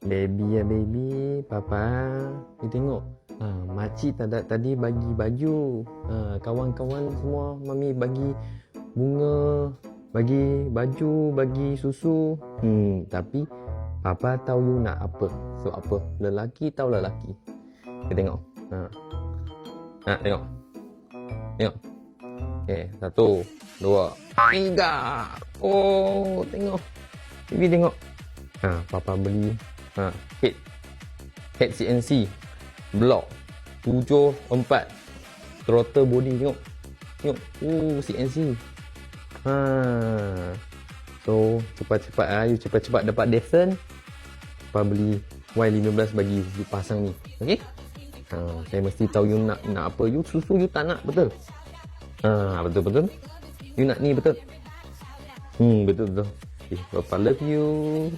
Baby ya baby, papa. You tengok. Makcik tadi bagi baju. Kawan-kawan semua mami bagi bunga, bagi baju, bagi susu. Tapi papa tahu you nak apa. So apa? Lelaki tahu lelaki. You tengok. Tengok. Tengok. Okay, 1, 2, 3. Oh, tengok. Bibi tengok. Papa beli head CNC block 7, 4 throttle body. Tengok. CNC. So cepat-cepat you cepat-cepat dapat Dyson. Papa beli Y15 bagi you pasang ni. Okey? Saya mesti tahu you nak apa. You susu you tak nak, betul? Betul. You nak ni, betul? Betul. Okay, Papa love you.